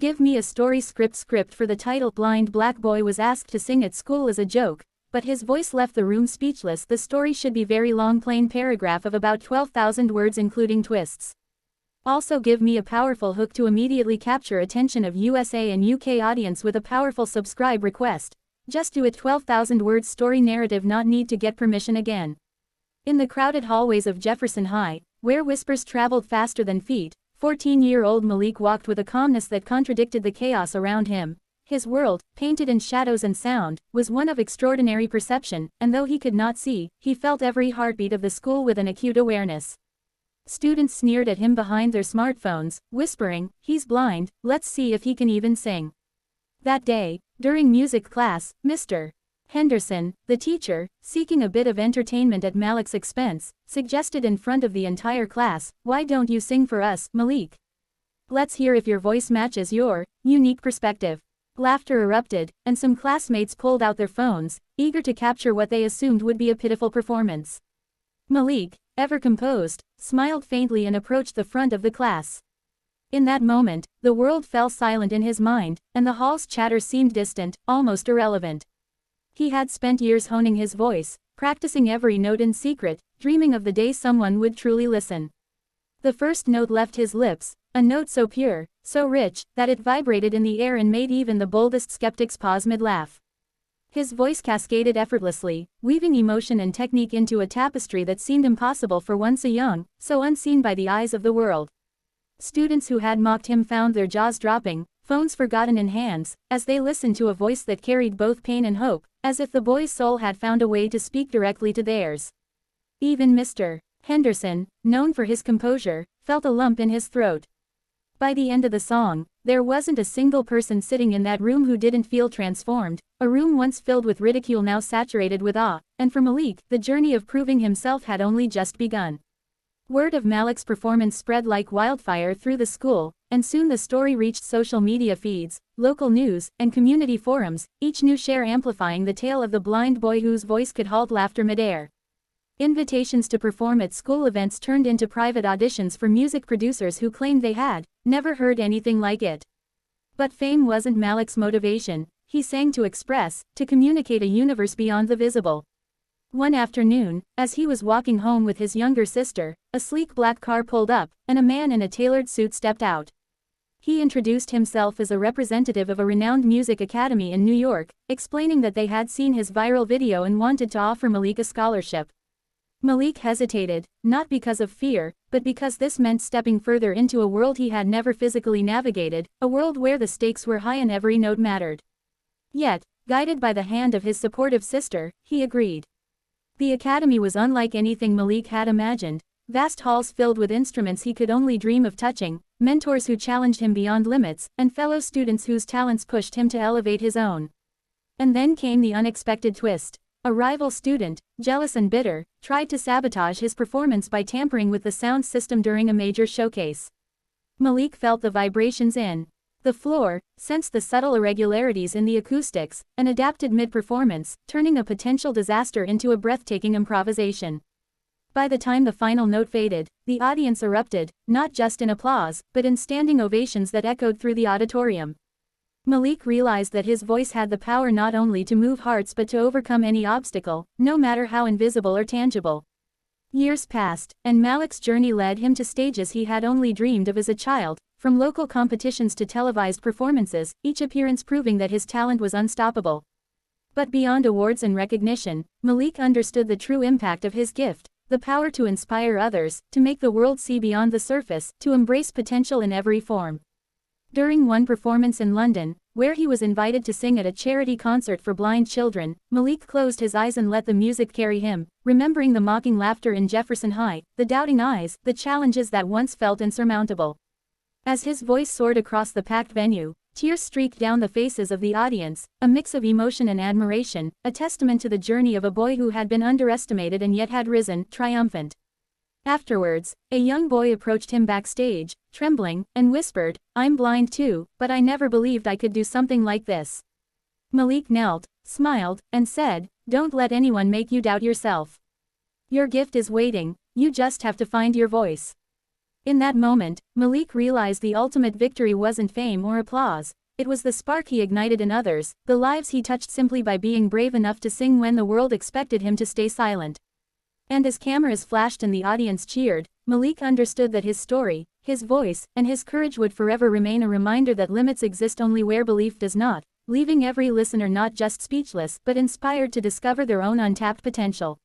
Give me a story script for the title. Blind black boy was asked to sing at school as a joke, but his voice left the room speechless. The story should be very long, plain paragraph of about 12,000 words including twists. Also give me a powerful hook to immediately capture attention of USA and UK audience with a powerful subscribe request. Just do it. 12,000 words story narrative, not need to get permission again. In the crowded hallways of Jefferson High, where whispers traveled faster than feet, 14-year-old Malik walked with a calmness that contradicted the chaos around him. His world, painted in shadows and sound, was one of extraordinary perception, and though he could not see, he felt every heartbeat of the school with an acute awareness. Students sneered at him behind their smartphones, whispering, "He's blind, let's see if he can even sing." That day, during music class, Mr. Henderson, the teacher, seeking a bit of entertainment at Malik's expense, suggested in front of the entire class, "Why don't you sing for us, Malik? Let's hear if your voice matches your unique perspective." Laughter erupted, and some classmates pulled out their phones, eager to capture what they assumed would be a pitiful performance. Malik, ever composed, smiled faintly and approached the front of the class. In that moment, the world fell silent in his mind, and the hall's chatter seemed distant, almost irrelevant. He had spent years honing his voice, practicing every note in secret, dreaming of the day someone would truly listen. The first note left his lips, a note so pure, so rich, that it vibrated in the air and made even the boldest skeptics pause mid-laugh. His voice cascaded effortlessly, weaving emotion and technique into a tapestry that seemed impossible for one so young, so unseen by the eyes of the world. Students who had mocked him found their jaws dropping, phones forgotten in hands, as they listened to a voice that carried both pain and hope, as if the boy's soul had found a way to speak directly to theirs. Even Mr. Henderson, known for his composure, felt a lump in his throat. By the end of the song, there wasn't a single person sitting in that room who didn't feel transformed, a room once filled with ridicule now saturated with awe, and for Malik, the journey of proving himself had only just begun. Word of Malik's performance spread like wildfire through the school, and soon the story reached social media feeds, local news, and community forums, each new share amplifying the tale of the blind boy whose voice could halt laughter midair. Invitations to perform at school events turned into private auditions for music producers who claimed they had never heard anything like it. But fame wasn't Malik's motivation. He sang to express, to communicate a universe beyond the visible. One afternoon, as he was walking home with his younger sister, a sleek black car pulled up, and a man in a tailored suit stepped out. He introduced himself as a representative of a renowned music academy in New York, explaining that they had seen his viral video and wanted to offer Malik a scholarship. Malik hesitated, not because of fear, but because this meant stepping further into a world he had never physically navigated, a world where the stakes were high and every note mattered. Yet, guided by the hand of his supportive sister, he agreed. The academy was unlike anything Malik had imagined, vast halls filled with instruments he could only dream of touching, mentors who challenged him beyond limits, and fellow students whose talents pushed him to elevate his own. And then came the unexpected twist. A rival student, jealous and bitter, tried to sabotage his performance by tampering with the sound system during a major showcase. Malik felt the vibrations in the floor, sensed the subtle irregularities in the acoustics, and adapted mid-performance, turning a potential disaster into a breathtaking improvisation. By the time the final note faded, the audience erupted, not just in applause, but in standing ovations that echoed through the auditorium. Malik realized that his voice had the power not only to move hearts but to overcome any obstacle, no matter how invisible or tangible. Years passed, and Malik's journey led him to stages he had only dreamed of as a child, from local competitions to televised performances, each appearance proving that his talent was unstoppable. But beyond awards and recognition, Malik understood the true impact of his gift, the power to inspire others, to make the world see beyond the surface, to embrace potential in every form. During one performance in London, where he was invited to sing at a charity concert for blind children, Malik closed his eyes and let the music carry him, remembering the mocking laughter in Jefferson High, the doubting eyes, the challenges that once felt insurmountable. As his voice soared across the packed venue, tears streaked down the faces of the audience, a mix of emotion and admiration, a testament to the journey of a boy who had been underestimated and yet had risen, triumphant. Afterwards, a young boy approached him backstage, trembling, and whispered, "I'm blind too, but I never believed I could do something like this." Malik knelt, smiled, and said, "Don't let anyone make you doubt yourself. Your gift is waiting, you just have to find your voice." In that moment, Malik realized the ultimate victory wasn't fame or applause. It was the spark he ignited in others, the lives he touched simply by being brave enough to sing when the world expected him to stay silent. And as cameras flashed and the audience cheered, Malik understood that his story, his voice, and his courage would forever remain a reminder that limits exist only where belief does not, leaving every listener not just speechless but inspired to discover their own untapped potential.